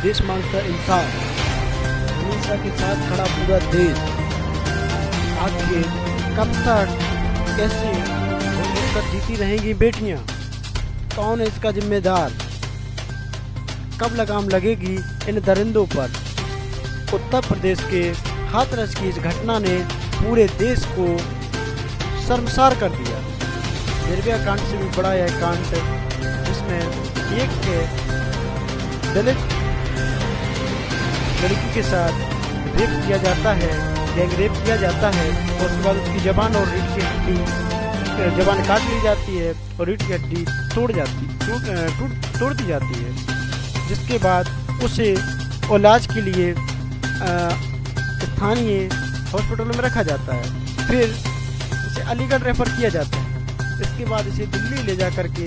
देश मांगता इंसाफ, मनीषा के साथ खड़ा पूरा देश। आखिर कब तक कैसे कर जीती रहेंगी बेटियां? कौन है इसका जिम्मेदार? कब लगाम लगेगी इन दरिंदों पर? उत्तर प्रदेश के हाथरस की इस घटना ने पूरे देश को शर्मसार कर दिया। निर्भया कांड से भी बड़ा यह कांड, जिसमें एक दलित लड़की के साथ रेप किया जाता है, गैंग रेप किया जाता है, और उसके बाद उसकी जबान और रीढ़ की हड्डी, जबान काट ली जाती है और रीढ़ की हड्डी तोड़ दी जाती है, जिसके बाद उसे इलाज के लिए स्थानीय हॉस्पिटलों में रखा जाता है। फिर इसे अलीगढ़ रेफर किया जाता है। इसके बाद इसे दिल्ली ले जा करके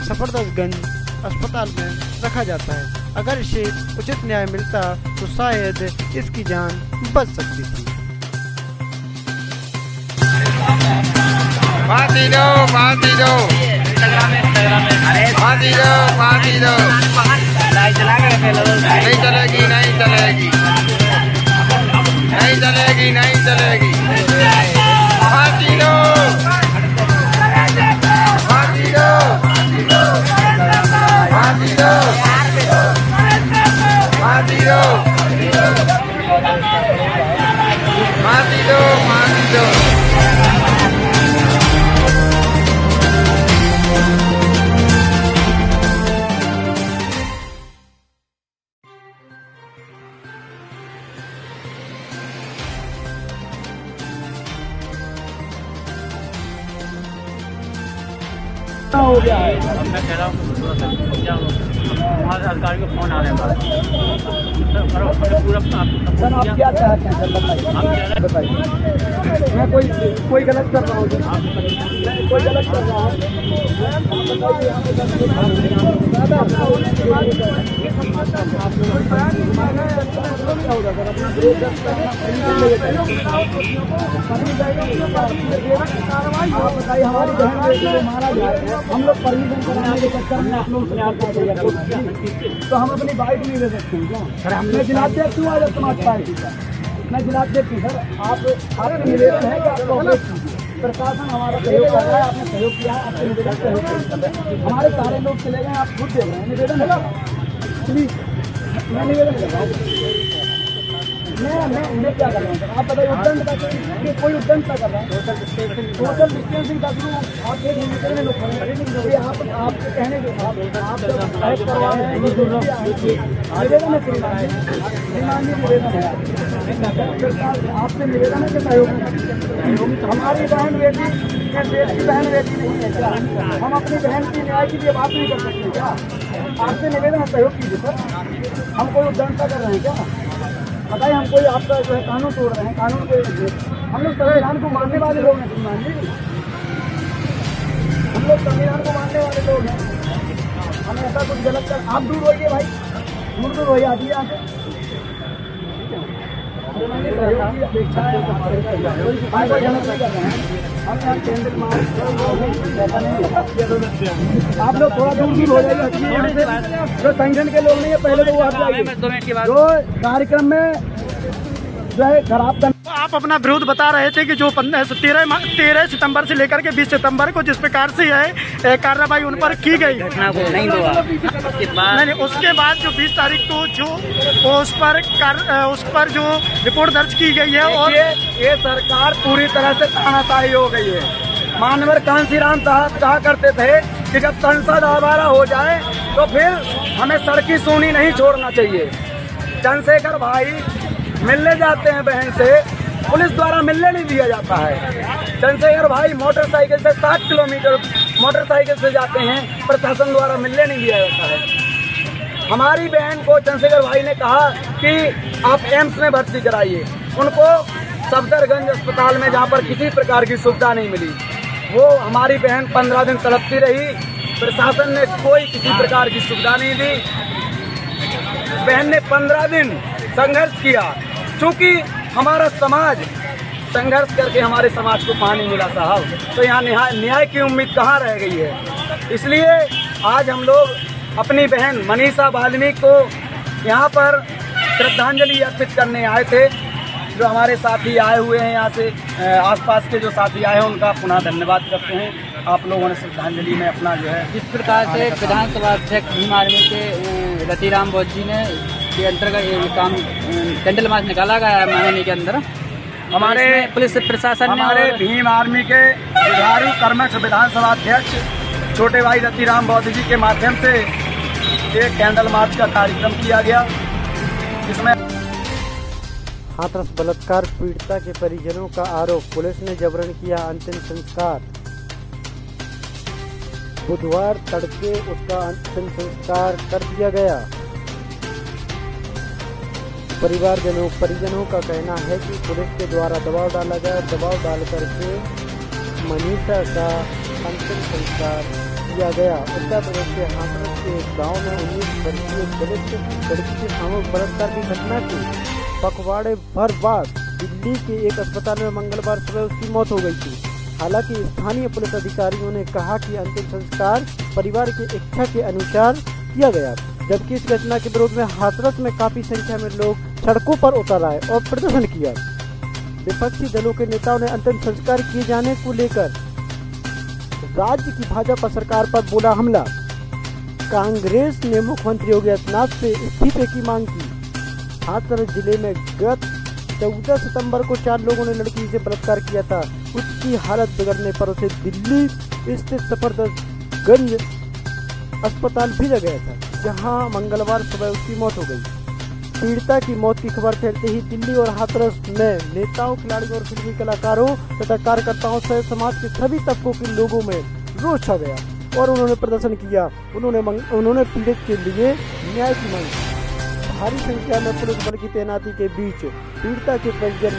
सफदरजंग अस्पताल में रखा जाता है। अगर इसे उचित न्याय मिलता तो शायद इसकी जान बच सकती थी। फांसी दो, फांसी दो, फांसी दो, फांसी दो। नहीं चलेगी, नहीं चलेगी, नहीं चलेगी, नहीं चलेगी। फांसी दो, फांसी दो, फांसी दो, फांसी दो, फांसी दो, फांसी दो। हो गया है। मैं कह रहा हूँ हमारे अधिकारी को फोन आ रहे हैं। सर आप क्या चाहते हैं? सर बताइए। मैं कोई गलत कर रहा हूँ? कोई गलत कर रहा हूँ? आप बताइए, हमारी बहन मारा जाए, हम लोग परमिशन कराने के चक्कर में आप लोग तो हम अपनी बाइक नहीं ले सकते हैं क्या? मैं जिलाध्यक्ष हूँ आज समाज पार्टी का, मैं जिलाध्यक्ष हूँ। सर आपसे निवेदन है कि आप कोऑपरेट कीजिए। प्रशासन हमारा सहयोग कर रहा है, आपने सहयोग किया है, आपसे निवेदन सहयोग। हमारे सारे लोग चले गए, आप खुद देख रहे हैं। निवेदन है प्लीज, मैं निवेदन कर रहा हूँ। मैं उन्हें क्या कर रहा हूँ? आप बताइए, उद्दंड का कोई उद्दंड का कर रहा है? सोशल डिस्टेंसिंग का शुरू आप 1 मीटर में लोग खड़े हैं। आपके कहने के आप जब करवा रहे हैं निवेदन है, श्रीमानी निवेदन है, आपसे निवेदन है कि सहयोग। हमारी बहन बेटी देश की बहन बेटी नहीं है क्या? हम अपनी बहन की न्याय के लिए बात नहीं कर सकते क्या? आपसे निवेदन है, सहयोग कीजिए सर। हम कोई उद्दंड कर रहे हैं क्या? बताइए, हम कोई आपका जो है कानून तोड़ रहे हैं? कानून के हम लोग संविधान को मानने वाले लोग हैं। श्रीमान जी, हम लोग संविधान को मानने वाले लोग हैं। हम ऐसा कुछ गलत कर, आप दूर होइए भाई, दूर होइए, आइए यहाँ से। अपेक्षा है आप लोग थोड़ा दूर हो जाइए। जो संगठन के लोग नहीं है, पहले तो वो हट जाइए। जो कार्यक्रम में जो है खराब कर, आप अपना विरोध बता रहे थे कि जो 13 सितंबर से लेकर के 20 सितंबर को जिस प्रकार से है कार्रवाई उन पर की गई, नहीं हुआ। नहीं, उसके बाद जो 20 तारीख को जो उस पर जो रिपोर्ट दर्ज की गई है, और ये सरकार पूरी तरह से तानाशाही हो गई है। मानवर कांसीराम साहब कहा करते थे कि जब संसद आवारा हो जाए तो फिर हमें सड़की सूनी नहीं छोड़ना चाहिए। चंद्रशेखर भाई मिलने जाते हैं बहन से, पुलिस द्वारा मिलने नहीं दिया जाता है। चंद्रशेखर भाई मोटरसाइकिल से 7 किलोमीटर मोटरसाइकिल से जाते हैं, प्रशासन द्वारा मिलने नहीं दिया जाता है। हमारी बहन को चंद्रशेखर भाई ने कहा कि आप एम्स में भर्ती कराइए। उनको सफदरजंग अस्पताल में, जहाँ पर किसी प्रकार की सुविधा नहीं मिली, वो हमारी बहन 15 दिन तड़पती रही। प्रशासन ने कोई किसी प्रकार की सुविधा नहीं दी। बहन ने 15 दिन संघर्ष किया। चूंकि हमारा समाज संघर्ष करके हमारे समाज को पानी मिला साहब, तो यहाँ न्याय की उम्मीद कहाँ रह गई है। इसलिए आज हम लोग अपनी बहन मनीषा वाल्मीकि को यहाँ पर श्रद्धांजलि अर्पित करने आए थे। जो हमारे साथी आए हुए हैं यहाँ से आसपास के जो साथी आए हैं उनका पुनः धन्यवाद करते हैं। आप लोगों ने श्रद्धांजलि में अपना जो है जिस प्रकार से विधानसभा अध्यक्ष भीम आर्मी के रतिराम बोध जी ने के अंतर्गत ये काम कैंडल मार्च निकाला गया है महोनी के अंदर। हमारे पुलिस प्रशासन हमारे भीम आर्मी के जुझारू कर्मठ विधानसभा अध्यक्ष छोटे भाई रतिराम बोध जी के माध्यम से एक कैंडल मार्च का कार्यक्रम किया गया, जिसमें हाथरस बलात्कार पीड़िता के परिजनों का आरोप, पुलिस ने जबरन किया अंतिम संस्कार। बुधवार तड़के उसका अंतिम संस्कार कर दिया गया। परिजनों का कहना है कि पुलिस के द्वारा दबाव डाला गया। दबाव डाल करके मनीषा का अंतिम संस्कार किया गया। उत्तर प्रदेश के हाथरस के एक गाँव में 19 वर्षीय दलित लड़की के सामूहिक बलात्कार की घटना की पखवाड़े भर बाद दिल्ली के एक अस्पताल में मंगलवार सुबह उसकी मौत हो गई थी। हालांकि स्थानीय पुलिस अधिकारियों ने कहा कि अंतिम संस्कार परिवार की इच्छा के अनुसार किया गया, जबकि इस घटना के विरोध में हाथरस में काफी संख्या में लोग सड़कों पर उतर आए और प्रदर्शन किया। विपक्षी दलों के नेताओं ने अंतिम संस्कार किए जाने को लेकर राज्य की भाजपा सरकार पर बोला हमला। कांग्रेस ने मुख्यमंत्री योगी आदित्यनाथ से इस्तीफे की मांग की। हाथरस जिले में गत 14 सितंबर को 4 लोगों ने लड़की से बलात्कार किया था। उसकी हालत बिगड़ने पर उसे दिल्ली स्थित सफदरजंग अस्पताल भेजा गया था, जहां मंगलवार सुबह उसकी मौत हो गई। पीड़िता की मौत की खबर फैलते ही दिल्ली और हाथरस में नेताओं, खिलाड़ियों और फिल्मी कलाकारों तथा कार्यकर्ताओं सहित समाज के सभी तबकों के लोगों में रोष छा गया और उन्होंने प्रदर्शन किया। उन्होंने पीड़ित के लिए न्याय की मांग की। भारी संख्या में पुलिस बल की तैनाती के बीच पीड़िता के परिजन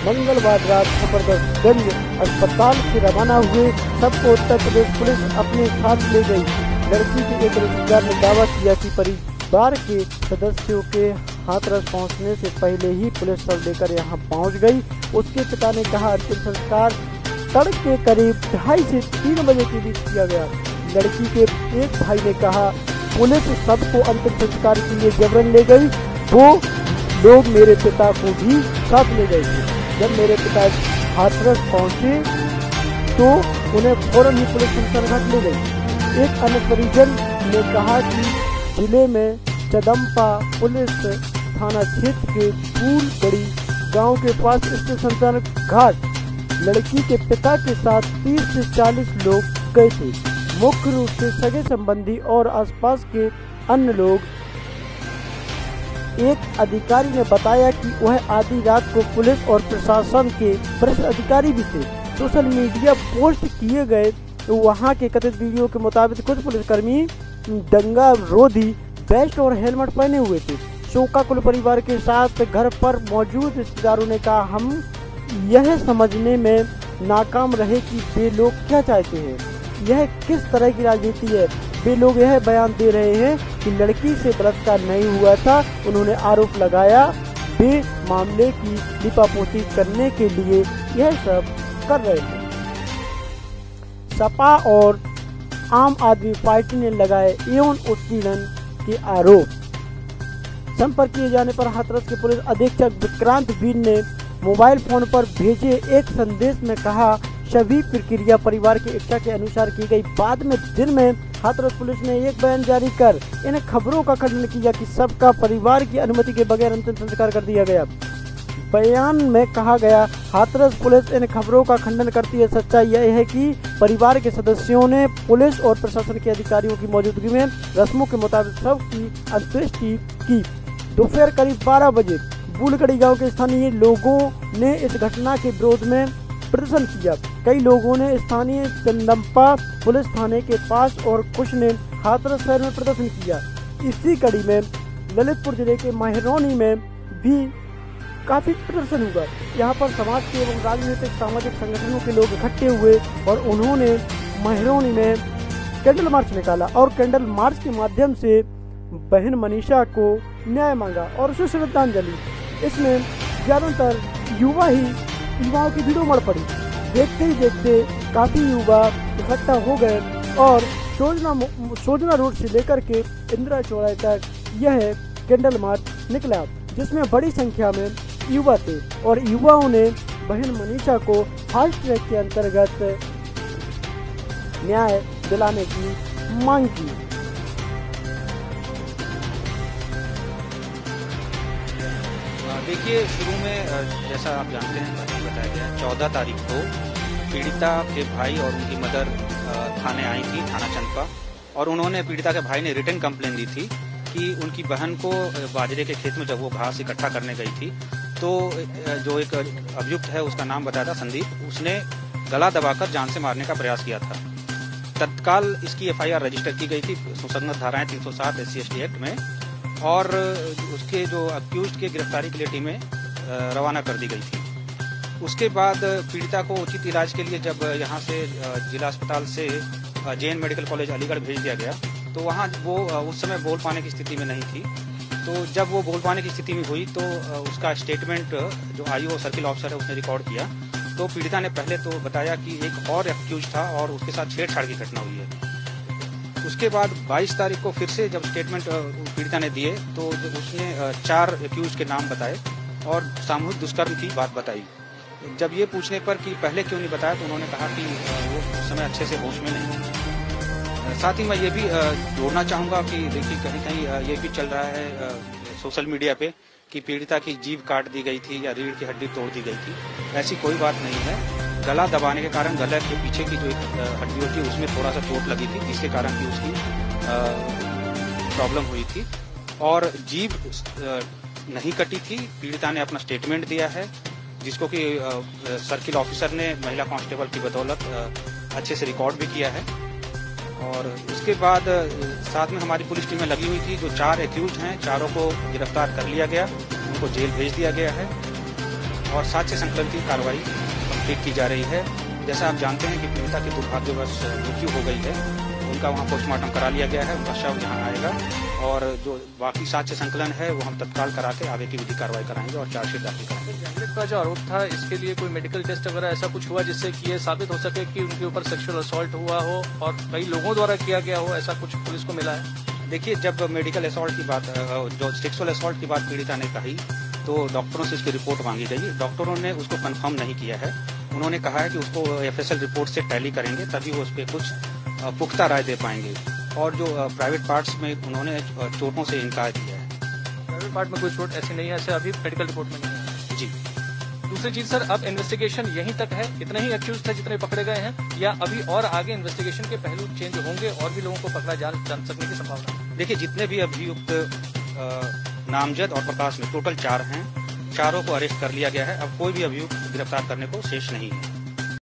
मंगलवार रात सफदरजंग अस्पताल से रवाना हुए। सबको उत्तर प्रदेश पुलिस अपने साथ ले गई। लड़की के एक रिश्तेदार ने दावा किया कि परिवार के सदस्यों के हाथरस पहुंचने से पहले ही पुलिस शव लेकर यहां पहुंच गई। उसके पिता ने कहा अंतिम संस्कार तड़के करीब 2:30 से 3 बजे के बीच किया गया। लड़की के एक भाई ने कहा पुलिस सबको अंतिम संस्कार के लिए जबरन ले गई। वो लोग मेरे पिता को भी साथ ले गए थे। जब मेरे पिता हाथरस पहुंचे तो उन्हें फौरन ही पुलिस संसर्ग ले गई। एक अन्य परिजन ने कहा कि जिले में चदम्पा पुलिस थाना क्षेत्र के फूलगड़ी गांव के पास स्थित शमशान घाट लड़की के पिता के साथ 30 से 40 लोग गए थे। मुख्य रूप से सगे संबंधी और आसपास के अन्य लोग। एक अधिकारी ने बताया कि वह आधी रात को पुलिस और प्रशासन के वरिष्ठ अधिकारी भी थे। सोशल मीडिया पोस्ट किए गए तो वहां के कथित वीडियो के मुताबिक कुछ पुलिसकर्मी दंगा रोधी वेस्ट और हेलमेट पहने हुए थे। शोकाकुल परिवार के साथ घर पर मौजूद रिश्तेदारों ने कहा हम यह समझने में नाकाम रहे कि वे लोग क्या चाहते हैं। यह किस तरह की राजनीति है। वे लोग यह बयान दे रहे हैं कि लड़की से बलात्कार नहीं हुआ था। उन्होंने आरोप लगाया वे मामले की लिपापोती करने के लिए यह सब कर रहे थे। सपा और आम आदमी पार्टी ने लगाए यौन उत्पीड़न के आरोप। संपर्क किए जाने पर हाथरस के पुलिस अधीक्षक विक्रांत वीर ने मोबाइल फोन पर भेजे एक संदेश में कहा सभी प्रक्रिया परिवार की इच्छा के अनुसार की गई। बाद में दिन में हाथरस पुलिस ने एक बयान जारी कर इन खबरों का खंडन किया कि सबका परिवार की अनुमति के बगैर अंतिम संस्कार कर दिया गया। बयान में कहा गया हाथरस पुलिस इन खबरों का खंडन करती है। सच्चाई यह है कि परिवार के सदस्यों ने पुलिस और प्रशासन के अधिकारियों की मौजूदगी में रस्मों के मुताबिक सबकी अंत्येष्टि की। दोपहर करीब 12 बजे फूलगड़ी गांव के स्थानीय लोगों ने इस घटना के विरोध में प्रदर्शन किया। कई लोगों ने स्थानीय चंदम्पा पुलिस थाने के पास और कुछ ने हाथरस शहर में प्रदर्शन किया। इसी कड़ी में ललितपुर जिले के महरौनी में भी काफी प्रदर्शन हुआ। यहाँ पर समाज के एवं राजनीतिक सामाजिक संगठनों के लोग इकट्ठे हुए और उन्होंने महरौनी में कैंडल मार्च निकाला और कैंडल मार्च के माध्यम से बहन मनीषा को न्याय मांगा और उसे श्रद्धांजलि। इसमें ज्यादातर युवाओं की भीड़ उमड़ पड़ी। देखते ही देखते काफी युवा इकट्ठा हो गए और सोजना रोड से लेकर के इंदिरा चौराहे तक यह कैंडल मार्च निकला, जिसमें बड़ी संख्या में युवा थे और युवाओं ने बहन मनीषा को फास्ट ट्रैक के अंतर्गत न्याय दिलाने की मांग की। देखिए, शुरू में जैसा आप जानते हैं, बताया गया 14 तारीख को पीड़िता के भाई और उनकी मदर थाने आई थी, थाना चंदपा, और उन्होंने, पीड़िता के भाई ने रिटन कंप्लेन दी थी कि उनकी बहन को बाजरे के खेत में जब वो घास इकट्ठा करने गई थी तो जो एक अभियुक्त है, उसका नाम बताया था संदीप, उसने गला दबाकर जान से मारने का प्रयास किया था। तत्काल इसकी एफआईआर रजिस्टर की गई थी सुसंगत धाराएं 307 SC/ST एक्ट में, और उसके जो अक्यूज्ड के गिरफ्तारी के लिए टीमें रवाना कर दी गई थी। उसके बाद पीड़िता को उचित इलाज के लिए जब यहाँ से जिला अस्पताल से JN मेडिकल कॉलेज अलीगढ़ भेज दिया गया, तो वहाँ वो उस समय बोल पाने की स्थिति में नहीं थी। तो जब वो बोल पाने की स्थिति में हुई तो उसका स्टेटमेंट जो IO सर्किल ऑफिसर है उसने रिकॉर्ड किया। तो पीड़िता ने पहले तो बताया कि एक और अक्यूज था और उसके साथ छेड़छाड़ की घटना हुई है। उसके बाद 22 तारीख को फिर से जब स्टेटमेंट पीड़िता ने दिए तो उसने 4 अक्यूज के नाम बताए और सामूहिक दुष्कर्म की बात बताई। जब ये पूछने पर कि पहले क्यों नहीं बताया, तो उन्होंने कहा कि वो उस समय अच्छे से होश में नहीं। साथ ही मैं ये भी जोड़ना चाहूँगा कि देखिए, कहीं कहीं ये भी चल रहा है सोशल मीडिया पे कि पीड़िता की जीभ काट दी गई थी या रीढ़ की हड्डी तोड़ दी गई थी। ऐसी कोई बात नहीं है। गला दबाने के कारण गले के पीछे की जो एक हड्डी होती है उसमें थोड़ा सा चोट लगी थी, जिसके कारण की उसकी प्रॉब्लम हुई थी, और जीभ नहीं कटी थी। पीड़िता ने अपना स्टेटमेंट दिया है, जिसको कि सर्किल ऑफिसर ने महिला कांस्टेबल की बदौलत अच्छे से रिकॉर्ड भी किया है। और उसके बाद साथ में हमारी पुलिस टीमें लगी हुई थी। जो 4 एक्यूज हैं, चारों को गिरफ्तार कर लिया गया, उनको जेल भेज दिया गया है और साक्ष्य संकलन की कार्रवाई कंप्लीट की जा रही है। जैसा आप जानते हैं कि पीड़िता की दुर्भाग्यवश मृत्यु हो गई है, उनका वहाँ पोस्टमार्टम करा लिया गया है, उनका शव यहाँ आएगा और जो बाकी साक्ष्य संकलन है वो हम तत्काल करा के आगे की विधि कार्रवाई कराएंगे और चार्जशीट दाखिल कराएंगे। गैंगरेप का जो आरोप था, इसके लिए कोई मेडिकल टेस्ट वगैरह ऐसा कुछ हुआ जिससे कि ये साबित हो सके कि उनके ऊपर सेक्सुअल असॉल्ट हुआ हो और कई लोगों द्वारा किया गया हो, ऐसा कुछ पुलिस को मिला है? देखिए, जब मेडिकल असॉल्ट की बात, जो सेक्सुअल असॉल्ट की बात पीड़िता ने कही, तो डॉक्टरों से इसकी रिपोर्ट मांगी गई। डॉक्टरों ने उसको कंफर्म नहीं किया है। उन्होंने कहा है कि उसको FSL रिपोर्ट से टैली करेंगे, तभी वो उस पर कुछ पुख्ता राय दे पाएंगे। और जो प्राइवेट पार्ट्स में उन्होंने चोटों से इनकार किया है। प्राइवेट पार्ट में कोई चोट ऐसी नहीं है, ऐसे अभी मेडिकल रिपोर्ट में नहीं है। जी। दूसरी चीज सर, अब इन्वेस्टिगेशन यहीं तक है? इतने ही एक्यूज थे जितने पकड़े गए हैं, या अभी और आगे इन्वेस्टिगेशन के पहलू चेंज होंगे और भी लोगों को पकड़ा जा सकने की संभावना? देखिए, जितने भी अभियुक्त नामजद और प्रकाश में टोटल 4 हैं, चारों को अरेस्ट कर लिया गया है। अब कोई भी अभियुक्त गिरफ्तार करने को शेष नहीं है।